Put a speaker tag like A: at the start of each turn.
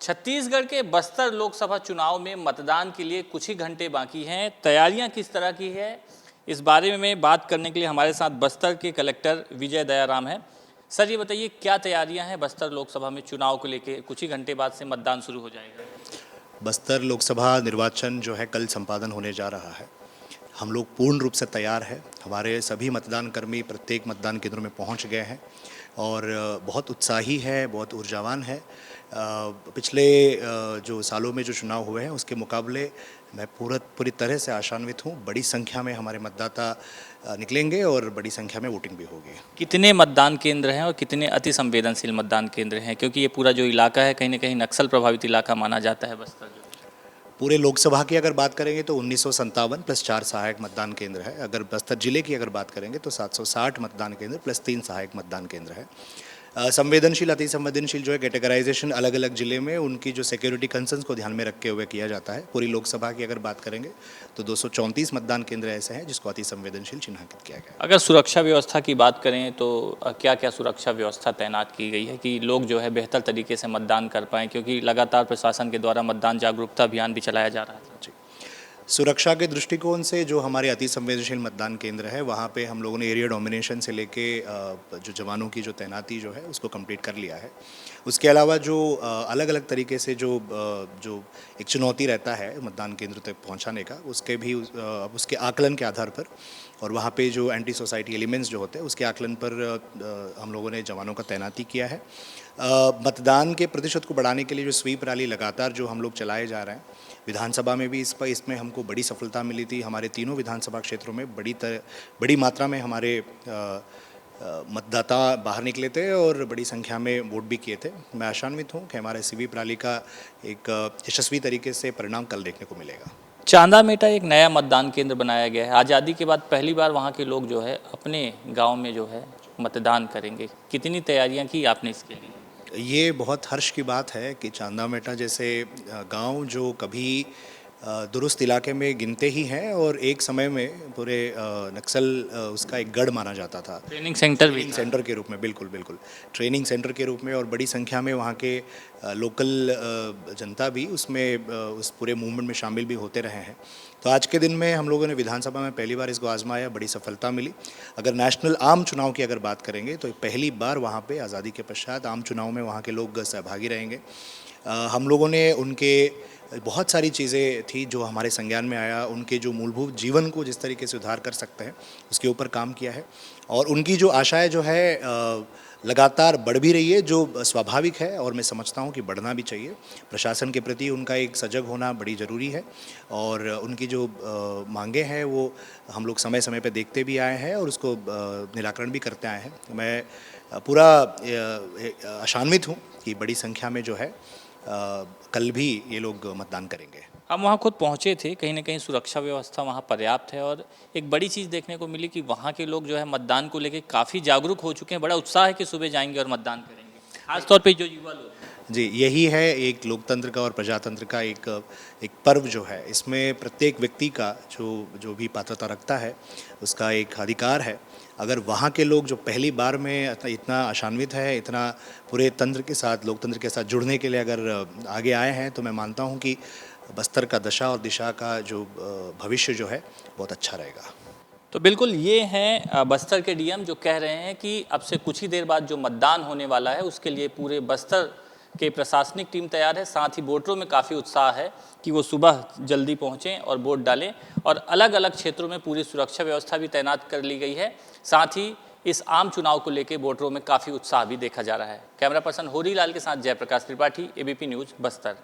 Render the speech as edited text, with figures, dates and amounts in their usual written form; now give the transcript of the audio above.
A: छत्तीसगढ़ के बस्तर लोकसभा चुनाव में मतदान के लिए कुछ ही घंटे बाकी हैं। तैयारियां किस तरह की है, इस बारे में बात करने के लिए हमारे साथ बस्तर के कलेक्टर विजय दयाराम हैं। सर, ये बताइए क्या तैयारियां हैं बस्तर लोकसभा में चुनाव को लेकर? कुछ ही घंटे बाद से मतदान शुरू हो जाएगा।
B: बस्तर लोकसभा निर्वाचन जो है कल संपादन होने जा रहा है। हम लोग पूर्ण रूप से तैयार हैं। हमारे सभी मतदान कर्मी प्रत्येक मतदान केंद्रों में पहुंच गए हैं और बहुत उत्साही है, बहुत ऊर्जावान है। पिछले जो सालों में जो चुनाव हुए हैं उसके मुकाबले मैं पूरी तरह से आशान्वित हूँ। बड़ी संख्या में हमारे मतदाता निकलेंगे और बड़ी संख्या में वोटिंग भी होगी।
A: कितने मतदान केंद्र हैं और कितने अति संवेदनशील मतदान केंद्र हैं, क्योंकि ये पूरा जो इलाका है कहीं ना कहीं नक्सल प्रभावित इलाका माना जाता है बस्तर जो।
B: पूरे लोकसभा की अगर बात करेंगे तो 1957 प्लस 4 सहायक मतदान केंद्र है। अगर बस्तर जिले की अगर बात करेंगे तो 760 मतदान केंद्र प्लस 3 सहायक मतदान केंद्र है। संवेदनशील अति संवेदनशील जो है कैटेगराइजेशन अलग अलग ज़िले में उनकी जो सिक्योरिटी कंसर्न्स को ध्यान में रखते हुए किया जाता है। पूरी लोकसभा की अगर बात करेंगे तो 234 मतदान केंद्र ऐसे हैं जिसको अति संवेदनशील चिन्हांकित किया गया है।
A: अगर सुरक्षा व्यवस्था की बात करें तो क्या क्या सुरक्षा व्यवस्था तैनात की गई है कि लोग जो है बेहतर तरीके से मतदान कर पाएँ, क्योंकि लगातार प्रशासन के द्वारा मतदान जागरूकता अभियान भी चलाया जा रहा है?
B: जी, सुरक्षा के दृष्टिकोण से जो हमारे अति संवेदनशील मतदान केंद्र है वहाँ पे हम लोगों ने एरिया डोमिनेशन से लेके जो जवानों की जो तैनाती जो है उसको कंप्लीट कर लिया है। उसके अलावा जो अलग अलग तरीके से जो एक चुनौती रहता है मतदान केंद्र तक पहुँचाने का, उसके आकलन के आधार पर और वहाँ पे जो एंटी सोसाइटी एलिमेंट्स जो होते हैं उसके आकलन पर हम लोगों ने जवानों का तैनाती किया है। मतदान के प्रतिशत को बढ़ाने के लिए जो स्वीप रैली लगातार जो हम लोग चलाए जा रहे हैं, विधानसभा में भी इसमें हमको बड़ी सफलता मिली थी। हमारे तीनों विधानसभा क्षेत्रों में बड़ी मात्रा में हमारे मतदाता बाहर निकले थे और बड़ी संख्या में वोट भी किए थे। मैं आशान्वित हूँ कि हमारे स्वीप रैली का एक यशस्वी तरीके से परिणाम कल देखने को मिलेगा।
A: चांदा मेटा एक नया मतदान केंद्र बनाया गया है। आज़ादी के बाद पहली बार वहाँ के लोग जो है अपने गाँव में जो है मतदान करेंगे। कितनी तैयारियाँ की आपने इसके लिए?
B: ये बहुत हर्ष की बात है कि चांदा मेटा जैसे गांव जो कभी दुरुस्त इलाके में गिनते ही हैं और एक समय में पूरे नक्सल उसका एक गढ़ माना जाता था।
A: ट्रेनिंग सेंटर
B: के रूप में, बिल्कुल ट्रेनिंग सेंटर के रूप में, और बड़ी संख्या में वहाँ के लोकल जनता भी उसमें उस पूरे मूवमेंट में शामिल भी होते रहे हैं। तो आज के दिन में हम लोगों ने विधानसभा में पहली बार इसको आजमाया, बड़ी सफलता मिली। अगर नेशनल आम चुनाव की अगर बात करेंगे तो पहली बार वहाँ पे आज़ादी के पश्चात आम चुनाव में वहाँ के लोग सहभागी रहेंगे। हम लोगों ने उनके बहुत सारी चीज़ें थी जो हमारे संज्ञान में आया, उनके जो मूलभूत जीवन को जिस तरीके से सुधार कर सकते हैं उसके ऊपर काम किया है और उनकी जो आशाएं जो है लगातार बढ़ भी रही है, जो स्वाभाविक है और मैं समझता हूँ कि बढ़ना भी चाहिए। प्रशासन के प्रति उनका एक सजग होना बड़ी ज़रूरी है और उनकी जो मांगे हैं वो हम लोग समय समय पर देखते भी आए हैं और उसको निराकरण भी करते आए हैं। मैं पूरा आशान्वित हूँ कि बड़ी संख्या में जो है कल भी ये लोग मतदान करेंगे।
A: हम वहाँ खुद पहुँचे थे, कहीं ना कहीं सुरक्षा व्यवस्था वहाँ पर्याप्त है और एक बड़ी चीज़ देखने को मिली कि वहाँ के लोग जो है मतदान को लेकर काफ़ी जागरूक हो चुके हैं। बड़ा उत्साह है कि सुबह जाएंगे और मतदान करेंगे, खासतौर पे जो युवा लोग।
B: जी, यही है एक लोकतंत्र का और प्रजातंत्र का एक पर्व जो है। इसमें प्रत्येक व्यक्ति का जो भी पात्रता रखता है उसका एक अधिकार है। अगर वहाँ के लोग जो पहली बार में इतना आशान्वित है, इतना पूरे तंत्र के साथ, लोकतंत्र के साथ जुड़ने के लिए अगर आगे आए हैं, तो मैं मानता हूँ कि बस्तर का दशा और दिशा का जो भविष्य जो है बहुत अच्छा रहेगा।
A: तो बिल्कुल ये हैं बस्तर के डीएम जो कह रहे हैं कि अब से कुछ ही देर बाद जो मतदान होने वाला है उसके लिए पूरे बस्तर के प्रशासनिक टीम तैयार है। साथ ही वोटरों में काफ़ी उत्साह है कि वो सुबह जल्दी पहुँचें और वोट डालें और अलग अलग क्षेत्रों में पूरी सुरक्षा व्यवस्था भी तैनात कर ली गई है। साथ ही इस आम चुनाव को लेकर वोटरों में काफ़ी उत्साह भी देखा जा रहा है। कैमरा पर्सन होरी लाल के साथ जयप्रकाश त्रिपाठी, एबीपी न्यूज़, बस्तर।